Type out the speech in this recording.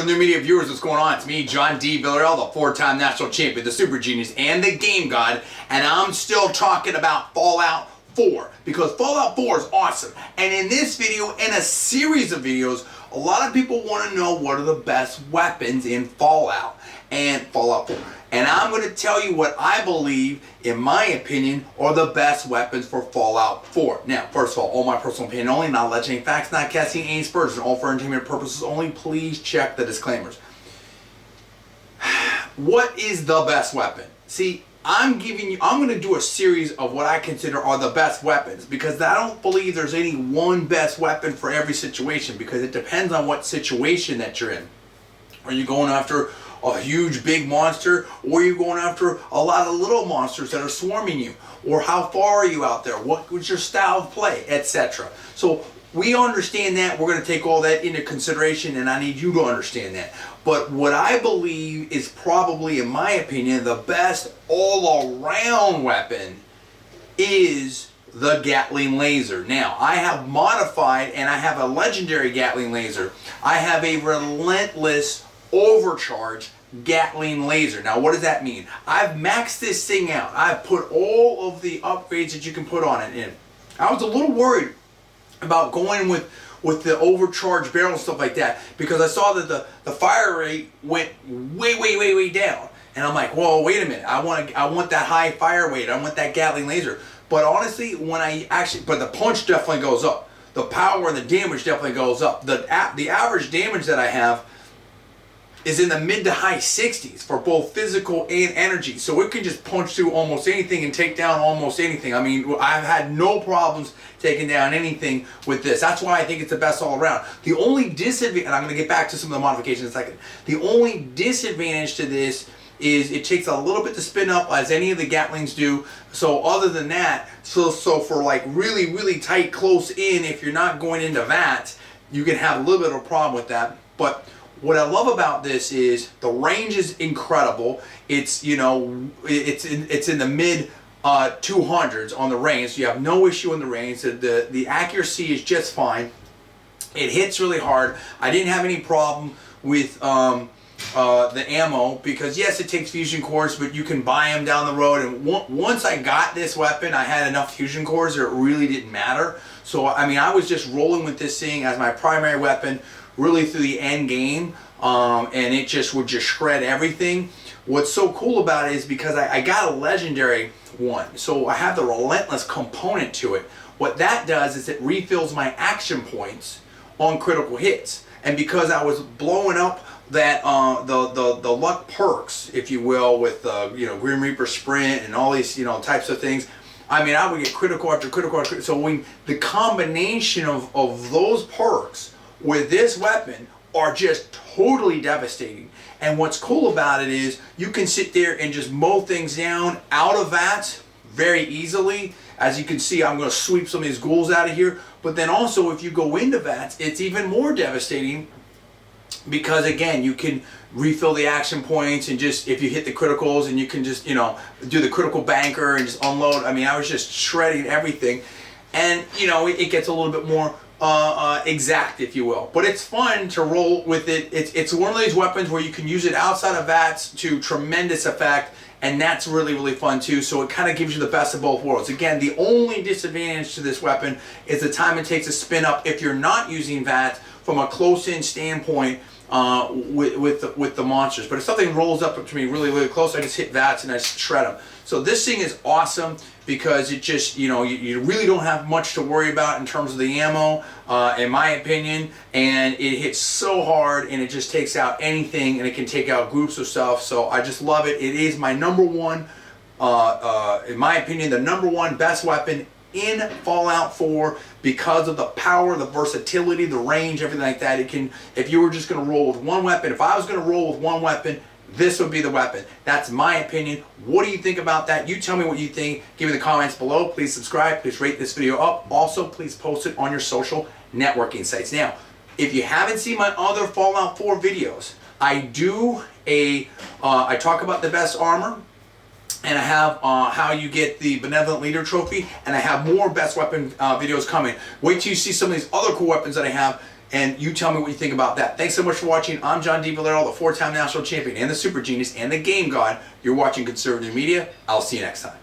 New media viewers, what's going on? It's me, John D. Villarreal, the four-time national champion, the super genius, and the game god, and I'm still talking about Fallout 4 because Fallout 4 is awesome. And in this video, in a series of videos, a lot of people want to know what are the best weapons in Fallout and Fallout 4. And I'm going to tell you what I believe, in my opinion, are the best weapons for Fallout 4. Now, first of all my personal opinion only, not alleging any facts, not casting any aspersions, all for entertainment purposes only. Please check the disclaimers. What is the best weapon? See, I'm going to do a series of what I consider are the best weapons because I don't believe there's any one best weapon for every situation because it depends on what situation that you're in. Are you going after a huge big monster, or are you going after a lot of little monsters that are swarming you? Or how far are you out there? What was your style of play, etc. So we understand that. We're going to take all that into consideration, and I need you to understand that. But what I believe is probably, in my opinion, the best all-around weapon is the Gatling laser. Now, I have modified, and I have a legendary Gatling laser. I have a Relentless Overcharged Gatling laser. Now, what does that mean? I've maxed this thing out. I've put all of the upgrades that you can put on it in. I was a little worried about going with the overcharged barrel and stuff like that because I saw that the fire rate went way down. And I'm like, whoa, wait a minute. I want that high fire rate. I want that Gatling laser. But honestly, but the punch definitely goes up. The power and the damage definitely goes up. The average damage that I have is in the mid to high 60s for both physical and energy. So it can just punch through almost anything and take down almost anything. I mean, I've had no problems taking down anything with this. That's why I think it's the best all around. The only disadvantage, and I'm going to get back to some of the modifications in a second. The only disadvantage to this is it takes a little bit to spin up, as any of the Gatlings do. So other than that, so for like really tight, close in, if you're not going into VATS, you can have a little bit of a problem with that. But what I love about this is the range is incredible. It's, you know, it's in the mid 200s on the range. So you have no issue in the range. The accuracy is just fine. It hits really hard. I didn't have any problem with the ammo because yes, it takes fusion cores, but you can buy them down the road. And once I got this weapon, I had enough fusion cores that it really didn't matter. So I mean, I was just rolling with this thing as my primary weapon really through the end game, and it just would just shred everything. What's so cool about it is because I got a legendary one, so I have the relentless component to it. What that does is it refills my action points on critical hits, and because I was blowing up that the luck perks, if you will, with Grim Reaper Sprint and all these types of things. I mean, I would get critical after critical after critical. So when the combination of those perks with this weapon are just totally devastating. And what's cool about it is you can sit there and just mow things down out of VATS very easily. As you can see, I'm going to sweep some of these ghouls out of here. But then also, if you go into VATS, it's even more devastating because, again, you can refill the action points and just, if you hit the criticals, and you can just, do the critical banker and just unload. I mean, I was just shredding everything. And, it gets a little bit more exact, if you will, but it's fun to roll with it. It's one of these weapons where you can use it outside of VATS to tremendous effect, and that's really fun too. So it kind of gives you the best of both worlds. Again, the only disadvantage to this weapon is the time it takes to spin up if you're not using VATS from a close-in standpoint with the monsters. But if something rolls up to me really close, I just hit VATS and I just shred them. So this thing is awesome because it just, you really don't have much to worry about in terms of the ammo, in my opinion, and it hits so hard and it just takes out anything, and it can take out groups of stuff. So I just love it. It is my number one, in my opinion, the number one best weapon in Fallout 4 because of the power, the versatility, the range, everything like that. It can, if you were just going to roll with one weapon, if I was going to roll with one weapon, this would be the weapon. That's my opinion. What do you think about that? You tell me what you think. Give me the comments below. Please subscribe. Please rate this video up. Also, please post it on your social networking sites. Now, if you haven't seen my other Fallout 4 videos, I talk about the best armor, and I have how you get the Benevolent Leader trophy, and I have more best weapon videos coming. Wait till you see some of these other cool weapons that I have and you tell me what you think about that. Thanks so much for watching. I'm John D. Villarreal, the 4-time national champion and the super genius and the game god. You're watching Conservative Media. I'll see you next time.